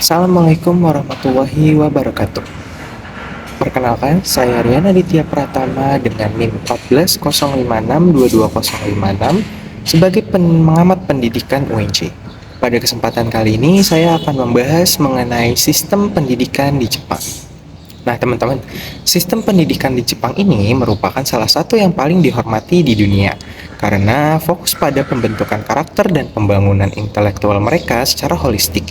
Assalamualaikum warahmatullahi wabarakatuh. Perkenalkan, saya Rian Aditya Pratama dengan NIM 14056220056 sebagai pengamat pendidikan UNJ. Pada kesempatan kali ini, saya akan membahas mengenai sistem pendidikan di Jepang. Nah, teman-teman, sistem pendidikan di Jepang ini merupakan salah satu yang paling dihormati di dunia karena fokus pada pembentukan karakter dan pembangunan intelektual mereka secara holistik.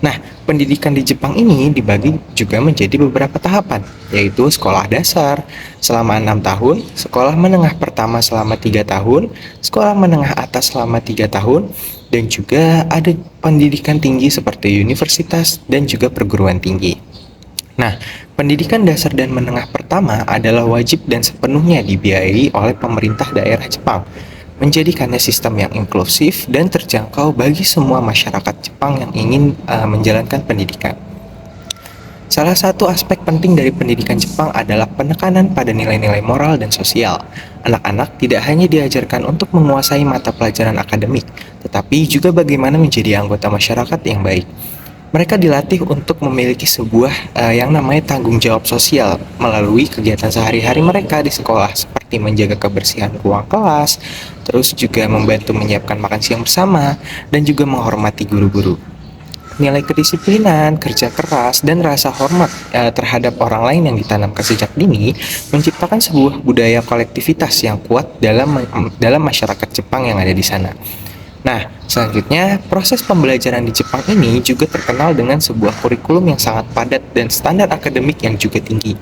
Nah, pendidikan di Jepang ini dibagi juga menjadi beberapa tahapan, yaitu sekolah dasar selama 6 tahun, sekolah menengah pertama selama 3 tahun, sekolah menengah atas selama 3 tahun, dan juga ada pendidikan tinggi seperti universitas dan juga perguruan tinggi. Nah, pendidikan dasar dan menengah pertama adalah wajib dan sepenuhnya dibiayai oleh pemerintah daerah Jepang, menjadikannya sistem yang inklusif dan terjangkau bagi semua masyarakat Jepang yang ingin menjalankan pendidikan. Salah satu aspek penting dari pendidikan Jepang adalah penekanan pada nilai-nilai moral dan sosial. Anak-anak tidak hanya diajarkan untuk menguasai mata pelajaran akademik, tetapi juga bagaimana menjadi anggota masyarakat yang baik. Mereka dilatih untuk memiliki sebuah yang namanya tanggung jawab sosial melalui kegiatan sehari-hari mereka di sekolah, seperti menjaga kebersihan ruang kelas, terus juga membantu menyiapkan makan siang bersama, dan juga menghormati guru-guru. Nilai kedisiplinan, kerja keras, dan rasa hormat terhadap orang lain yang ditanamkan sejak dini menciptakan sebuah budaya kolektivitas yang kuat dalam masyarakat Jepang yang ada di sana. Nah, selanjutnya, proses pembelajaran di Jepang ini juga terkenal dengan sebuah kurikulum yang sangat padat dan standar akademik yang juga tinggi.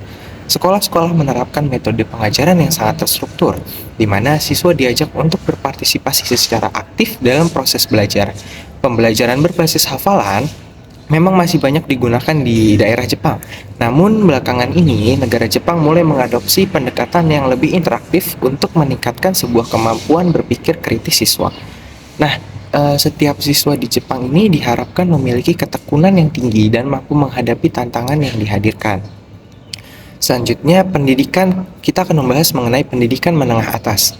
Sekolah-sekolah menerapkan metode pengajaran yang sangat terstruktur, di mana siswa diajak untuk berpartisipasi secara aktif dalam proses belajar. Pembelajaran berbasis hafalan memang masih banyak digunakan di daerah Jepang. Namun, belakangan ini, negara Jepang mulai mengadopsi pendekatan yang lebih interaktif untuk meningkatkan sebuah kemampuan berpikir kritis siswa. Nah, setiap siswa di Jepang ini diharapkan memiliki ketekunan yang tinggi dan mampu menghadapi tantangan yang dihadirkan. Selanjutnya, kita akan membahas mengenai pendidikan menengah atas.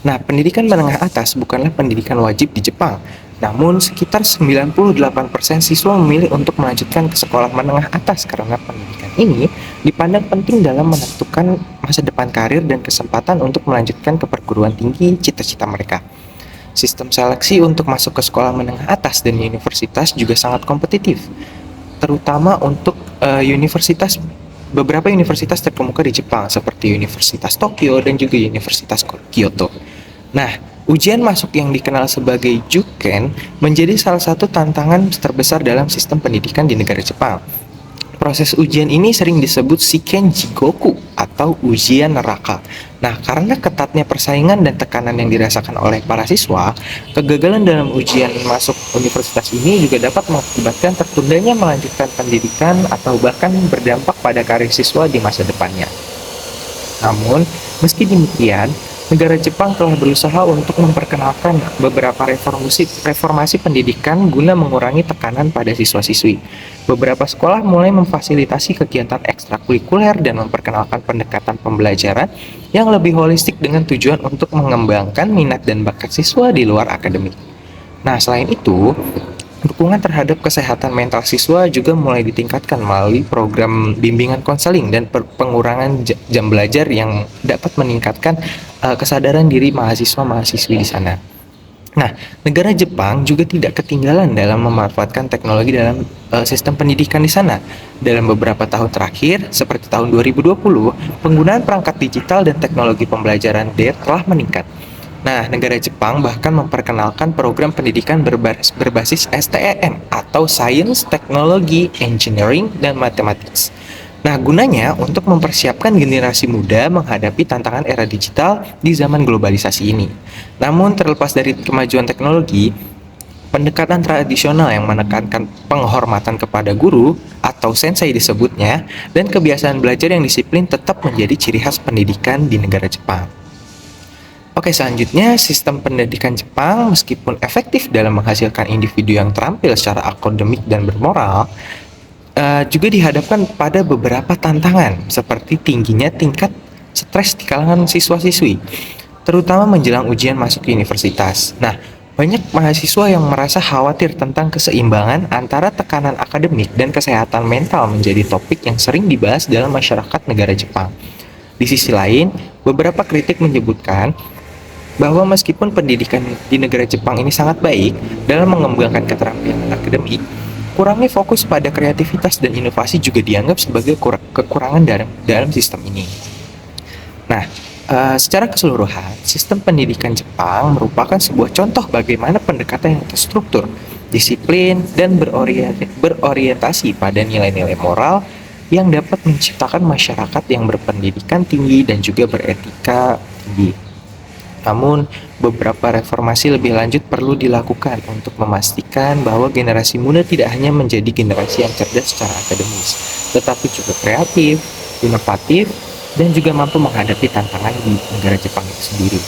Nah, pendidikan menengah atas bukanlah pendidikan wajib di Jepang, namun sekitar 98% siswa memilih untuk melanjutkan ke sekolah menengah atas karena pendidikan ini dipandang penting dalam menentukan masa depan karir dan kesempatan untuk melanjutkan ke perguruan tinggi cita-cita mereka. Sistem seleksi untuk masuk ke sekolah menengah atas dan universitas juga sangat kompetitif, terutama untuk beberapa universitas terkemuka di Jepang seperti Universitas Tokyo dan juga Universitas Kyoto. Nah, ujian masuk yang dikenal sebagai Juken menjadi salah satu tantangan terbesar dalam sistem pendidikan di negara Jepang. Proses ujian ini sering disebut Shiken Jigoku atau ujian neraka. Nah, karena ketatnya persaingan dan tekanan yang dirasakan oleh para siswa, kegagalan dalam ujian masuk universitas ini juga dapat mengakibatkan tertundanya melanjutkan pendidikan atau bahkan berdampak pada karir siswa di masa depannya. Namun, meski demikian, negara Jepang telah berusaha untuk memperkenalkan beberapa reformasi pendidikan guna mengurangi tekanan pada siswa-siswi. Beberapa sekolah mulai memfasilitasi kegiatan ekstrakurikuler dan memperkenalkan pendekatan pembelajaran yang lebih holistik dengan tujuan untuk mengembangkan minat dan bakat siswa di luar akademik. Nah, selain itu, dukungan terhadap kesehatan mental siswa juga mulai ditingkatkan melalui program bimbingan konseling dan pengurangan jam belajar yang dapat meningkatkan kesadaran diri mahasiswa-mahasiswi di sana. Nah, negara Jepang juga tidak ketinggalan dalam memanfaatkan teknologi dalam sistem pendidikan di sana. Dalam beberapa tahun terakhir, seperti tahun 2020, penggunaan perangkat digital dan teknologi pembelajaran telah meningkat. Nah, negara Jepang bahkan memperkenalkan program pendidikan berbasis STEM atau Science, Technology, Engineering, dan Mathematics. Nah, gunanya untuk mempersiapkan generasi muda menghadapi tantangan era digital di zaman globalisasi ini. Namun, terlepas dari kemajuan teknologi, pendekatan tradisional yang menekankan penghormatan kepada guru atau sensei disebutnya, dan kebiasaan belajar yang disiplin tetap menjadi ciri khas pendidikan di negara Jepang. Oke, selanjutnya sistem pendidikan Jepang meskipun efektif dalam menghasilkan individu yang terampil secara akademik dan bermoral, juga dihadapkan pada beberapa tantangan seperti tingginya tingkat stres di kalangan siswa-siswi, terutama menjelang ujian masuk ke universitas. Nah, banyak mahasiswa yang merasa khawatir tentang keseimbangan antara tekanan akademik dan kesehatan mental menjadi topik yang sering dibahas dalam masyarakat negara Jepang. Di sisi lain, beberapa kritik menyebutkan bahwa meskipun pendidikan di negara Jepang ini sangat baik dalam mengembangkan keterampilan akademik, kurangnya fokus pada kreativitas dan inovasi juga dianggap sebagai kekurangan dalam sistem ini. Nah, secara keseluruhan, sistem pendidikan Jepang merupakan sebuah contoh bagaimana pendekatan yang terstruktur, disiplin, dan berorientasi pada nilai-nilai moral yang dapat menciptakan masyarakat yang berpendidikan tinggi dan juga beretika tinggi. Namun, beberapa reformasi lebih lanjut perlu dilakukan untuk memastikan bahwa generasi muda tidak hanya menjadi generasi yang cerdas secara akademis, tetapi juga kreatif, inovatif, dan juga mampu menghadapi tantangan di negara Jepang itu sendiri.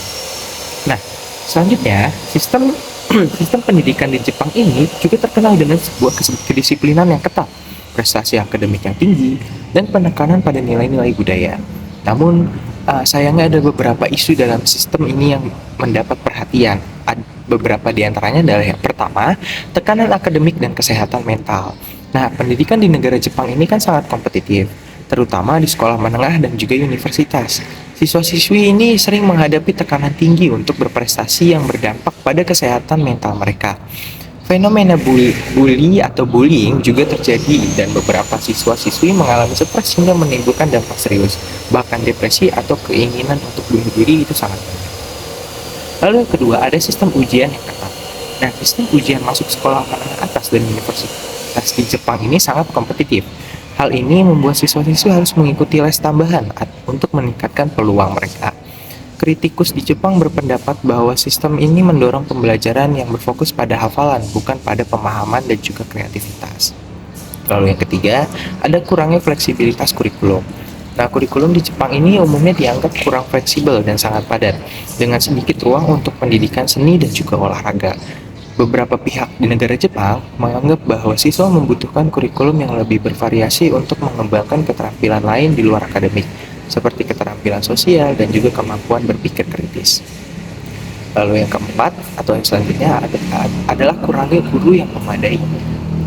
Nah, selanjutnya, sistem pendidikan di Jepang ini juga terkenal dengan sebuah kedisiplinan yang ketat, prestasi akademik yang tinggi, dan penekanan pada nilai-nilai budaya. Namun, sayangnya ada beberapa isu dalam sistem ini yang mendapat perhatian. Beberapa di antaranya adalah yang pertama, tekanan akademik dan kesehatan mental. Nah, pendidikan di negara Jepang ini kan sangat kompetitif, terutama di sekolah menengah dan juga universitas. Siswa-siswi ini sering menghadapi tekanan tinggi untuk berprestasi yang berdampak pada kesehatan mental mereka. Fenomena bully atau bullying juga terjadi dan beberapa siswa-siswi mengalami stres hingga menimbulkan dampak serius. Bahkan depresi atau keinginan untuk bunuh diri itu sangat banyak. Lalu yang kedua, ada sistem ujian yang ketat. Nah, sistem ujian masuk sekolah menengah atas dan universitas di Jepang ini sangat kompetitif. Hal ini membuat siswa-siswi harus mengikuti les tambahan untuk meningkatkan peluang mereka. Kritikus di Jepang berpendapat bahwa sistem ini mendorong pembelajaran yang berfokus pada hafalan, bukan pada pemahaman dan juga kreativitas. Lalu yang ketiga, ada kurangnya fleksibilitas kurikulum. Nah, kurikulum di Jepang ini umumnya dianggap kurang fleksibel dan sangat padat, dengan sedikit ruang untuk pendidikan seni dan juga olahraga. Beberapa pihak di negara Jepang menganggap bahwa siswa membutuhkan kurikulum yang lebih bervariasi untuk mengembangkan keterampilan lain di luar akademik, seperti keterampilan sosial dan juga kemampuan berpikir kritis. Lalu yang keempat atau yang selanjutnya adalah kurangnya guru yang memadai.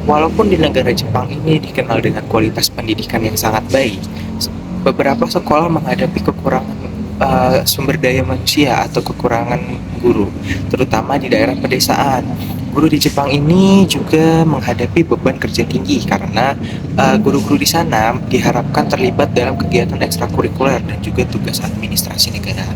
Walaupun di negara Jepang ini dikenal dengan kualitas pendidikan yang sangat baik, beberapa sekolah menghadapi kekurangan sumber daya manusia atau kekurangan guru, terutama di daerah pedesaan. Guru di Jepang ini juga menghadapi beban kerja tinggi karena guru-guru di sana diharapkan terlibat dalam kegiatan ekstrakurikuler dan juga tugas administrasi negara.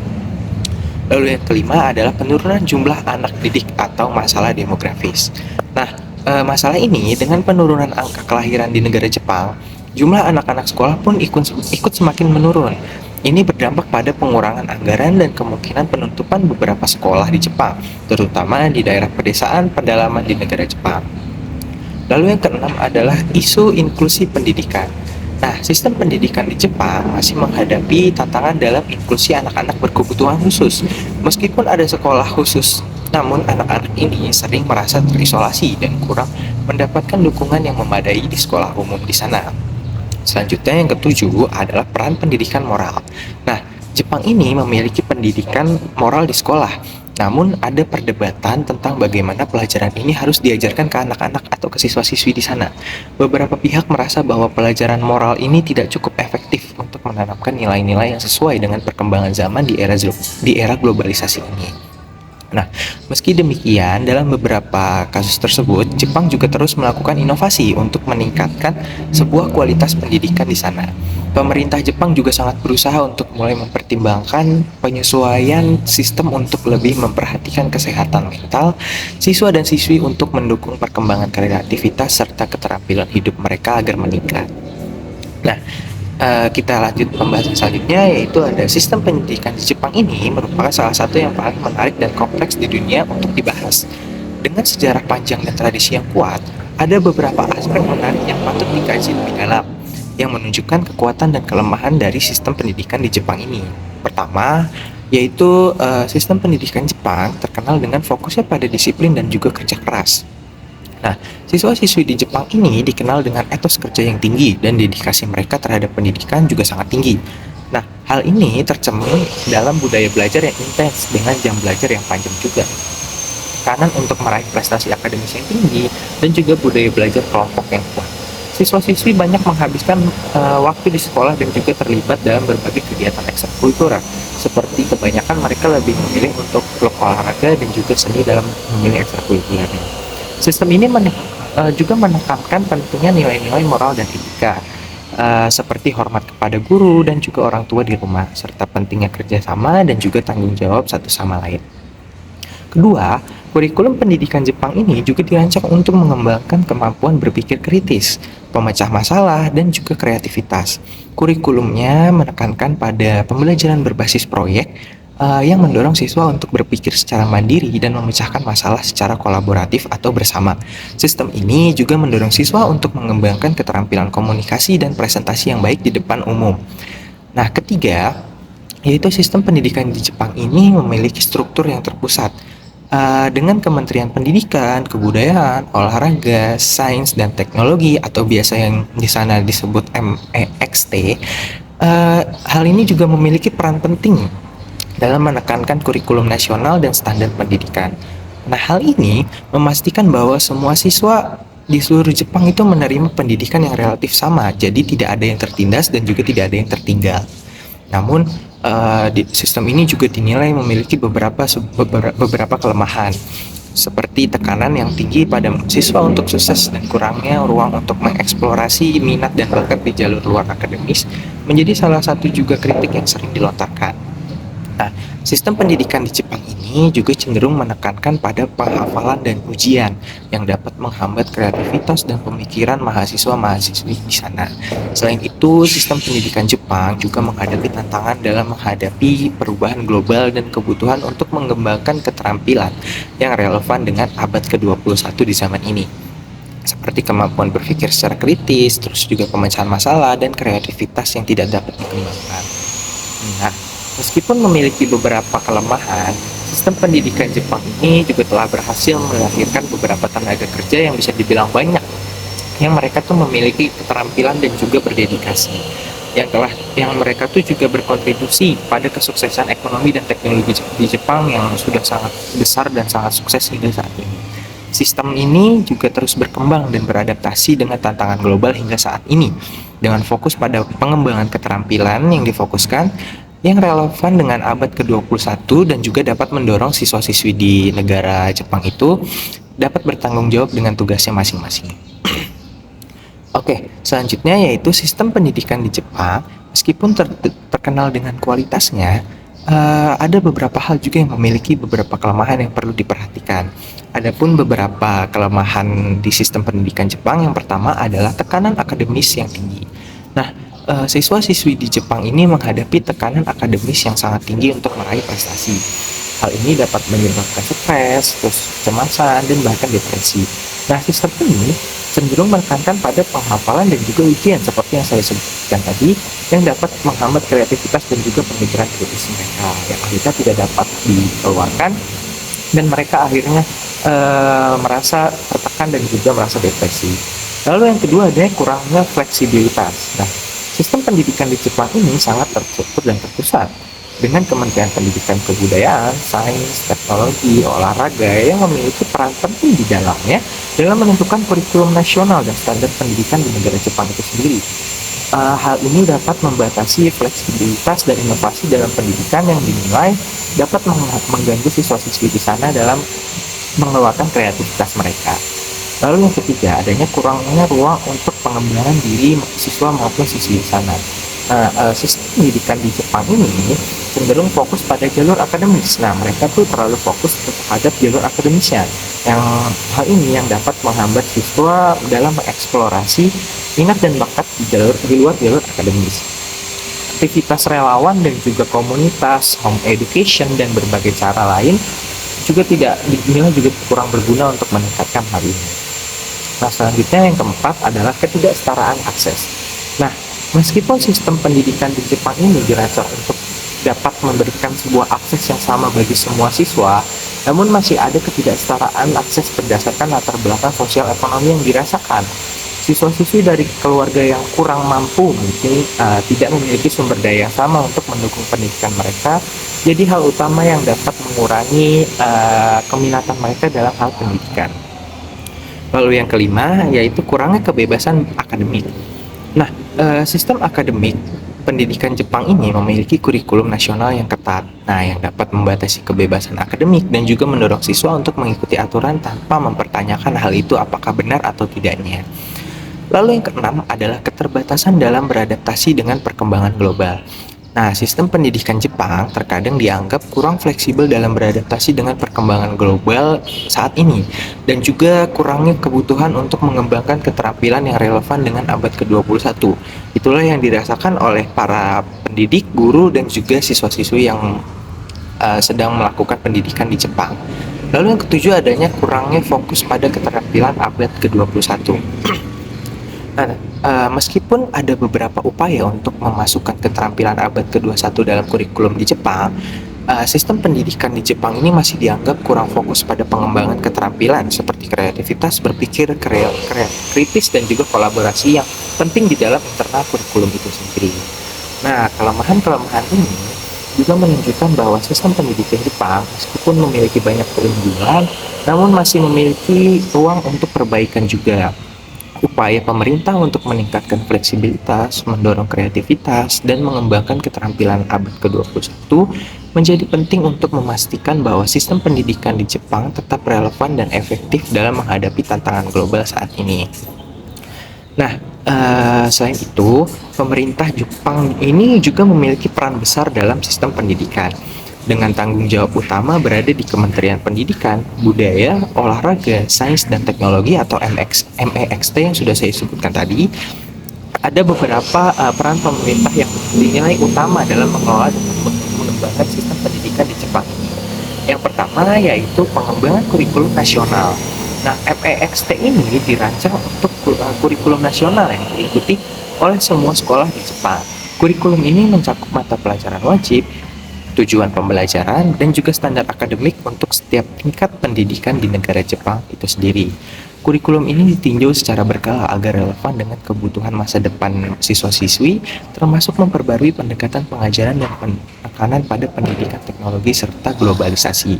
Lalu yang kelima adalah penurunan jumlah anak didik atau masalah demografis. Nah, masalah ini dengan penurunan angka kelahiran di negara Jepang, jumlah anak-anak sekolah pun ikut semakin menurun. Ini berdampak pada pengurangan anggaran dan kemungkinan penutupan beberapa sekolah di Jepang, terutama di daerah pedesaan pedalaman di negara Jepang. Lalu yang keenam adalah isu inklusi pendidikan. Nah, sistem pendidikan di Jepang masih menghadapi tantangan dalam inklusi anak-anak berkebutuhan khusus. Meskipun ada sekolah khusus, namun anak-anak ini sering merasa terisolasi dan kurang mendapatkan dukungan yang memadai di sekolah umum di sana. Selanjutnya yang ketujuh adalah peran pendidikan moral. Nah, Jepang ini memiliki pendidikan moral di sekolah. Namun ada perdebatan tentang bagaimana pelajaran ini harus diajarkan ke anak-anak atau ke siswa-siswi di sana. Beberapa pihak merasa bahwa pelajaran moral ini tidak cukup efektif untuk menanamkan nilai-nilai yang sesuai dengan perkembangan zaman di era globalisasi ini. Nah, meski demikian, dalam beberapa kasus tersebut, Jepang juga terus melakukan inovasi untuk meningkatkan sebuah kualitas pendidikan di sana. Pemerintah Jepang juga sangat berusaha untuk mulai mempertimbangkan penyesuaian sistem untuk lebih memperhatikan kesehatan mental siswa dan siswi untuk mendukung perkembangan kreativitas serta keterampilan hidup mereka agar meningkat. Nah, kita lanjut pembahasan selanjutnya, yaitu ada sistem pendidikan di Jepang ini merupakan salah satu yang paling menarik dan kompleks di dunia untuk dibahas. Dengan sejarah panjang dan tradisi yang kuat, ada beberapa aspek menarik yang patut dikaji lebih dalam, yang menunjukkan kekuatan dan kelemahan dari sistem pendidikan di Jepang ini. Pertama, yaitu sistem pendidikan Jepang terkenal dengan fokusnya pada disiplin dan juga kerja keras. Nah, siswa-siswi di Jepang ini dikenal dengan etos kerja yang tinggi dan dedikasi mereka terhadap pendidikan juga sangat tinggi. Nah, hal ini tercermin dalam budaya belajar yang intens dengan jam belajar yang panjang juga. Tekanan untuk meraih prestasi akademis yang tinggi dan juga budaya belajar kelompok yang kuat. Siswa-siswi banyak menghabiskan waktu di sekolah dan juga terlibat dalam berbagai kegiatan ekstrakurikuler. Seperti kebanyakan mereka lebih memilih untuk klub olahraga dan juga seni dalam memilih ekstrakurikulernya. Sistem ini juga menekankan pentingnya nilai-nilai moral dan etika, seperti hormat kepada guru dan juga orang tua di rumah, serta pentingnya kerjasama dan juga tanggung jawab satu sama lain. Kedua, kurikulum pendidikan Jepang ini juga dirancang untuk mengembangkan kemampuan berpikir kritis, pemecah masalah, dan juga kreativitas. Kurikulumnya menekankan pada pembelajaran berbasis proyek yang mendorong siswa untuk berpikir secara mandiri dan memecahkan masalah secara kolaboratif atau bersama. Sistem ini juga mendorong siswa untuk mengembangkan keterampilan komunikasi dan presentasi yang baik di depan umum. Nah, ketiga, yaitu sistem pendidikan di Jepang ini memiliki struktur yang terpusat dengan Kementerian Pendidikan, Kebudayaan, Olahraga, Sains dan Teknologi atau biasa yang di sana disebut MEXT. Hal ini juga memiliki peran penting dalam menekankan kurikulum nasional dan standar pendidikan. Nah, hal ini memastikan bahwa semua siswa di seluruh Jepang itu menerima pendidikan yang relatif sama, jadi tidak ada yang tertindas dan juga tidak ada yang tertinggal. Namun, sistem ini juga dinilai memiliki beberapa kelemahan, seperti tekanan yang tinggi pada siswa untuk sukses dan kurangnya ruang untuk mengeksplorasi minat dan bakat di jalur luar akademis menjadi salah satu juga kritik yang sering dilontarkan. Nah, sistem pendidikan di Jepang ini juga cenderung menekankan pada penghafalan dan ujian yang dapat menghambat kreativitas dan pemikiran mahasiswa-mahasiswi di sana. Selain itu, sistem pendidikan Jepang juga menghadapi tantangan dalam menghadapi perubahan global dan kebutuhan untuk mengembangkan keterampilan yang relevan dengan abad ke-21 di zaman ini. Seperti kemampuan berpikir secara kritis, terus juga pemecahan masalah, dan kreativitas yang tidak dapat dikembangkan. Nah, meskipun memiliki beberapa kelemahan, sistem pendidikan Jepang ini juga telah berhasil melahirkan beberapa tenaga kerja yang bisa dibilang banyak, yang mereka tuh memiliki keterampilan dan juga berdedikasi, yang mereka tuh juga berkontribusi pada kesuksesan ekonomi dan teknologi di Jepang yang sudah sangat besar dan sangat sukses hingga saat ini. Sistem ini juga terus berkembang dan beradaptasi dengan tantangan global hingga saat ini, dengan fokus pada pengembangan keterampilan yang difokuskan yang relevan dengan abad ke-21 dan juga dapat mendorong siswa-siswi di negara Jepang itu dapat bertanggung jawab dengan tugasnya masing-masing. Oke, selanjutnya yaitu sistem pendidikan di Jepang, meskipun terkenal dengan kualitasnya, ada beberapa hal juga yang memiliki beberapa kelemahan yang perlu diperhatikan. Adapun beberapa kelemahan di sistem pendidikan Jepang, yang pertama adalah tekanan akademis yang tinggi. Nah, siswa-siswi di Jepang ini menghadapi tekanan akademis yang sangat tinggi untuk meraih prestasi. Hal ini dapat menyebabkan stres, terus kecemasan, dan bahkan depresi. Nah, sistem ini cenderung menekankan pada penghafalan dan juga ujian seperti yang saya sebutkan tadi, yang dapat menghambat kreativitas dan juga pemikiran kritis mereka, yang akhirnya tidak dapat dikeluarkan, dan mereka akhirnya merasa tertekan dan juga merasa depresi. Lalu yang kedua adalah kurangnya fleksibilitas. Nah, sistem pendidikan di Jepang ini sangat terstruktur dan terpusat dengan Kementerian Pendidikan, Kebudayaan, Sains, Teknologi, Olahraga yang memiliki peran penting di dalamnya dalam menentukan kurikulum nasional dan standar pendidikan di negara Jepang itu sendiri. Hal ini dapat membatasi fleksibilitas dan inovasi dalam pendidikan yang dinilai dapat mengganggu siswa-siswi di sana dalam mengeluarkan kreativitas mereka. Lalu yang ketiga, adanya kurangnya ruang untuk pengembangan diri siswa maupun siswi di sana. Sistem pendidikan di Jepang ini cenderung fokus pada jalur akademis. Nah, mereka tuh terlalu fokus terhadap jalur akademisnya. Yang hal ini yang dapat menghambat siswa dalam mengeksplorasi minat dan bakat di luar jalur akademis. Aktivitas relawan dan juga komunitas, home education, dan berbagai cara lain juga tidak dinilai juga kurang berguna untuk meningkatkan hal ini. Nah, selanjutnya yang keempat adalah ketidaksetaraan akses. Nah, meskipun sistem pendidikan di Jepang ini dirancang untuk dapat memberikan sebuah akses yang sama bagi semua siswa, namun masih ada ketidaksetaraan akses berdasarkan latar belakang sosial ekonomi yang dirasakan. Siswa-siswi dari keluarga yang kurang mampu mungkin tidak memiliki sumber daya yang sama untuk mendukung pendidikan mereka. Jadi hal utama yang dapat mengurangi keminatan mereka dalam hal pendidikan. Lalu yang kelima yaitu kurangnya kebebasan akademik. Nah, sistem akademik pendidikan Jepang ini memiliki kurikulum nasional yang ketat. Nah, yang dapat membatasi kebebasan akademik dan juga mendorong siswa untuk mengikuti aturan tanpa mempertanyakan hal itu apakah benar atau tidaknya. Lalu yang keenam adalah keterbatasan dalam beradaptasi dengan perkembangan global. Nah, sistem pendidikan Jepang terkadang dianggap kurang fleksibel dalam beradaptasi dengan perkembangan global saat ini, dan juga kurangnya kebutuhan untuk mengembangkan keterampilan yang relevan dengan abad ke-21. Itulah yang dirasakan oleh para pendidik, guru, dan juga siswa-siswi yang sedang melakukan pendidikan di Jepang. Lalu yang ketujuh adanya kurangnya fokus pada keterampilan abad ke-21. Nah, meskipun ada beberapa upaya untuk memasukkan keterampilan abad ke-21 dalam kurikulum di Jepang, sistem pendidikan di Jepang ini masih dianggap kurang fokus pada pengembangan keterampilan seperti kreativitas, berpikir, kritis, dan juga kolaborasi yang penting di dalam internal kurikulum itu sendiri. Nah, kelemahan-kelemahan ini juga menunjukkan bahwa sistem pendidikan Jepang meskipun memiliki banyak keunggulan, namun masih memiliki ruang untuk perbaikan juga. Upaya pemerintah untuk meningkatkan fleksibilitas, mendorong kreativitas, dan mengembangkan keterampilan abad ke-21 menjadi penting untuk memastikan bahwa sistem pendidikan di Jepang tetap relevan dan efektif dalam menghadapi tantangan global saat ini. Nah, selain itu, pemerintah Jepang ini juga memiliki peran besar dalam sistem pendidikan, dengan tanggung jawab utama berada di Kementerian Pendidikan, Budaya, Olahraga, Sains dan Teknologi atau MEXT yang sudah saya sebutkan tadi. Ada beberapa peran pemerintah yang dinilai utama dalam mengelola dan mengembangkan sistem pendidikan di Jepang ini. Yang pertama yaitu pengembangan kurikulum nasional. Nah, MEXT ini dirancang untuk kurikulum nasional yang diikuti oleh semua sekolah di Jepang. Kurikulum ini mencakup mata pelajaran wajib, tujuan pembelajaran, dan juga standar akademik untuk setiap tingkat pendidikan di negara Jepang itu sendiri. Kurikulum ini ditinjau secara berkala agar relevan dengan kebutuhan masa depan siswa-siswi, termasuk memperbarui pendekatan pengajaran dan penekanan pada pendidikan teknologi serta globalisasi.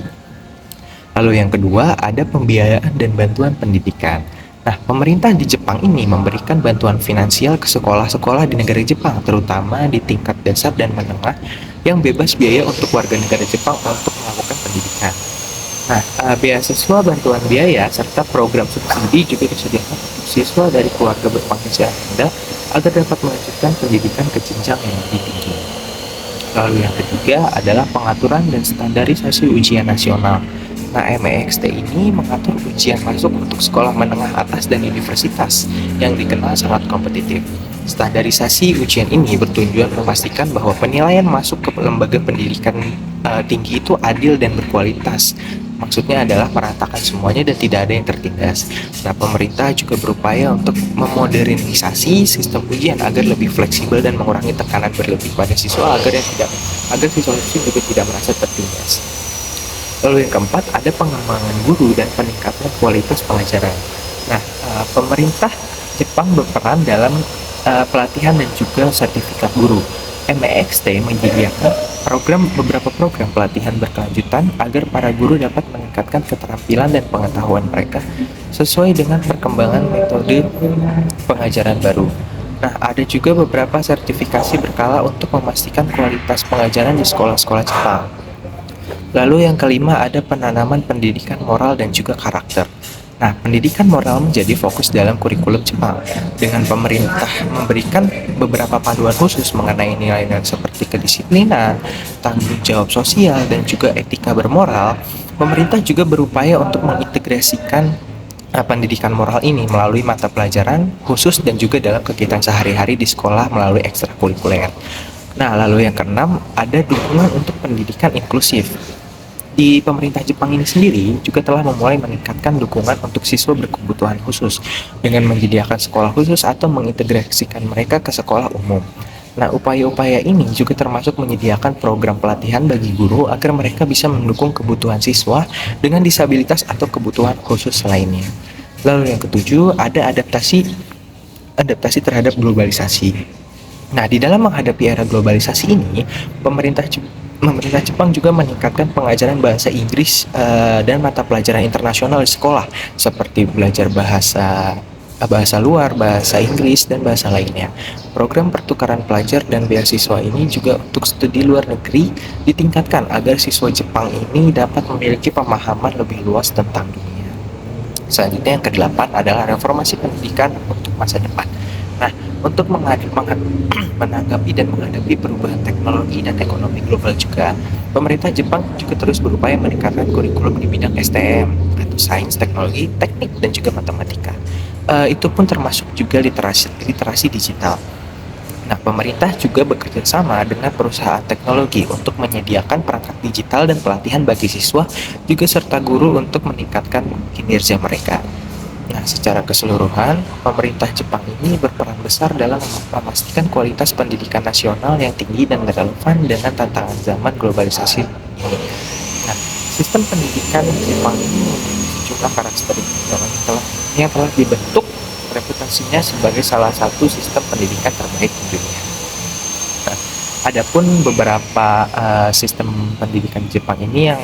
Lalu yang kedua, ada pembiayaan dan bantuan pendidikan. Nah, pemerintah di Jepang ini memberikan bantuan finansial ke sekolah-sekolah di negara Jepang, terutama di tingkat dasar dan menengah, yang bebas biaya untuk warga negara Jepang untuk melakukan pendidikan. Nah, beasiswa, bantuan biaya, serta program subsidi juga disediakan untuk siswa dari keluarga berpenghasilan rendah agar dapat melanjutkan pendidikan ke jenjang yang lebih tinggi. Lalu yang ketiga adalah pengaturan dan standarisasi ujian nasional. Nah, MEXT ini mengatur ujian masuk untuk sekolah menengah atas dan universitas yang dikenal sangat kompetitif. Standarisasi ujian ini bertujuan memastikan bahwa penilaian masuk ke lembaga pendidikan tinggi itu adil dan berkualitas. Maksudnya adalah meratakan semuanya dan tidak ada yang tertindas. Nah, pemerintah juga berupaya untuk memodernisasi sistem ujian agar lebih fleksibel dan mengurangi tekanan berlebih pada siswa agar siswa-siswi juga tidak merasa tertindas. Lalu yang keempat, ada pengembangan guru dan peningkatan kualitas pengajaran. Nah, pemerintah Jepang berperan dalam pelatihan dan juga sertifikat guru. MEXT menyediakan beberapa program pelatihan berkelanjutan agar para guru dapat meningkatkan keterampilan dan pengetahuan mereka sesuai dengan perkembangan metode pengajaran baru. Nah, ada juga beberapa sertifikasi berkala untuk memastikan kualitas pengajaran di sekolah-sekolah Jepang. Lalu yang kelima, ada penanaman pendidikan moral dan juga karakter. Nah, pendidikan moral menjadi fokus dalam kurikulum Jepang, dengan pemerintah memberikan beberapa panduan khusus mengenai nilai-nilai seperti kedisiplinan, tanggung jawab sosial, dan juga etika bermoral. Pemerintah juga berupaya untuk mengintegrasikan pendidikan moral ini melalui mata pelajaran khusus dan juga dalam kegiatan sehari-hari di sekolah melalui ekstrakurikuler. Nah, lalu yang keenam, ada dukungan untuk pendidikan inklusif. Di pemerintah Jepang ini sendiri juga telah memulai meningkatkan dukungan untuk siswa berkebutuhan khusus dengan menyediakan sekolah khusus atau mengintegrasikan mereka ke sekolah umum. Nah, upaya-upaya ini juga termasuk menyediakan program pelatihan bagi guru agar mereka bisa mendukung kebutuhan siswa dengan disabilitas atau kebutuhan khusus lainnya. Lalu yang ketujuh, ada adaptasi adaptasi terhadap globalisasi. Nah, di dalam menghadapi era globalisasi ini, pemerintah Jepang juga meningkatkan pengajaran bahasa Inggris dan mata pelajaran internasional di sekolah, seperti belajar bahasa luar, bahasa Inggris, dan bahasa lainnya. Program pertukaran pelajar dan beasiswa ini juga untuk studi luar negeri ditingkatkan agar siswa Jepang ini dapat memiliki pemahaman lebih luas tentang dunia. Selanjutnya yang kedelapan adalah reformasi pendidikan untuk masa depan. Nah, untuk menanggapi dan menghadapi perubahan teknologi dan ekonomi global juga, pemerintah Jepang juga terus berupaya meningkatkan kurikulum di bidang STM atau sains, teknologi, teknik, dan juga matematika. Itu pun termasuk juga literasi digital. Nah, pemerintah juga bekerja sama dengan perusahaan teknologi untuk menyediakan perangkat digital dan pelatihan bagi siswa, juga serta guru untuk meningkatkan kinerja mereka. Nah, secara keseluruhan, pemerintah Jepang ini berperan besar dalam memastikan kualitas pendidikan nasional yang tinggi dan relevan dengan tantangan zaman globalisasi ini. Nah, sistem pendidikan Jepang ini memiliki sejumlah karakteristik yang telah dibentuk reputasinya sebagai salah satu sistem pendidikan terbaik di dunia. Nah, adapun beberapa sistem pendidikan Jepang ini yang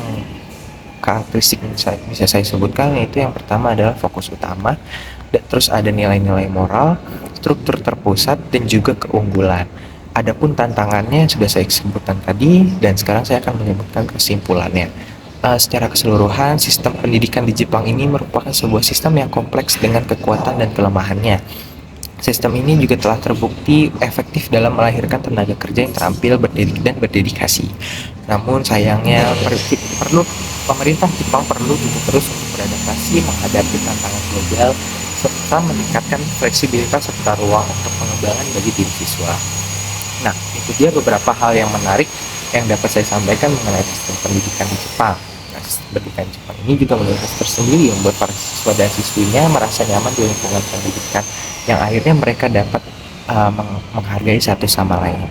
karakteristik yang bisa saya sebutkan, yaitu yang pertama adalah fokus utama, dan terus ada nilai-nilai moral, struktur terpusat, dan juga keunggulan. Adapun tantangannya sudah saya sebutkan tadi, dan sekarang saya akan menyebutkan kesimpulannya. Secara keseluruhan, sistem pendidikan di Jepang ini merupakan sebuah sistem yang kompleks dengan kekuatan dan kelemahannya. Sistem ini juga telah terbukti efektif dalam melahirkan tenaga kerja yang terampil, dan berdedikasi. Namun sayangnya pemerintah Jepang perlu juga terus untuk beradaptasi menghadapi tantangan global serta meningkatkan fleksibilitas serta ruang untuk pengembangan bagi diri siswa. Nah, itu dia beberapa hal yang menarik yang dapat saya sampaikan mengenai sistem pendidikan di Jepang. Nah, sistem pendidikan Jepang ini juga memiliki tersendiri yang membuat para siswa dan siswinya merasa nyaman di lingkungan pendidikan, yang akhirnya mereka dapat menghargai satu sama lain.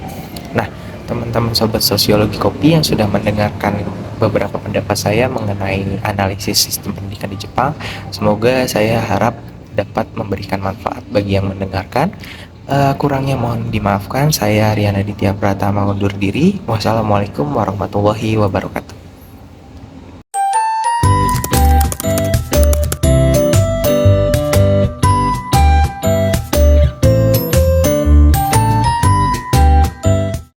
Nah, teman-teman sobat sosiologi kopi yang sudah mendengarkan beberapa pendapat saya mengenai analisis sistem pendidikan di Jepang, semoga saya harap dapat memberikan manfaat bagi yang mendengarkan. Kurangnya mohon dimaafkan. Saya Riana Ditya Pratama undur diri. Wassalamualaikum warahmatullahi wabarakatuh.